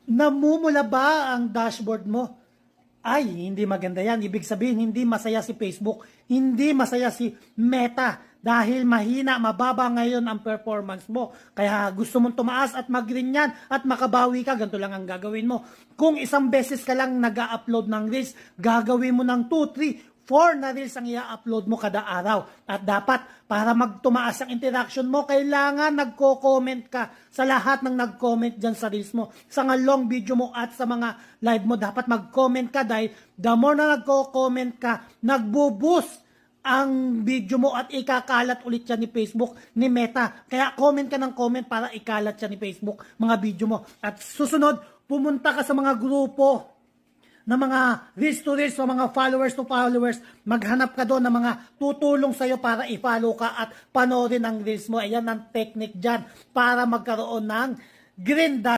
Namumula ba ang dashboard mo? Ay, hindi maganda yan. Ibig sabihin, hindi masaya si Facebook, hindi masaya si Meta dahil mahina, mababa ngayon ang performance mo. Kaya gusto mong tumaas at mag-green yan at makabawi ka, ganito lang ang gagawin mo. Kung isang beses ka lang nag-upload ng reels, gagawin mo ng 2, 3, 4 na reels ang i-upload mo kada araw. At dapat, para magtumaas ang interaction mo, kailangan nagko-comment ka sa lahat ng nag-comment dyan sa reels mo. Sa mga long video mo at sa mga live mo, dapat mag-comment ka dahil the more na nagko-comment ka, nagbo-boost ang video mo at ikakalat ulit yan ni Facebook, ni Meta. Kaya comment ka ng comment para ikalat yan ni Facebook, mga video mo. At susunod, pumunta ka sa mga grupo na mga reels to reels, o mga followers to followers, maghanap ka doon ng mga tutulong sa'yo para i-follow ka at panoorin ang reels mo. Ayan ang technique dyan para magkaroon ng green dot.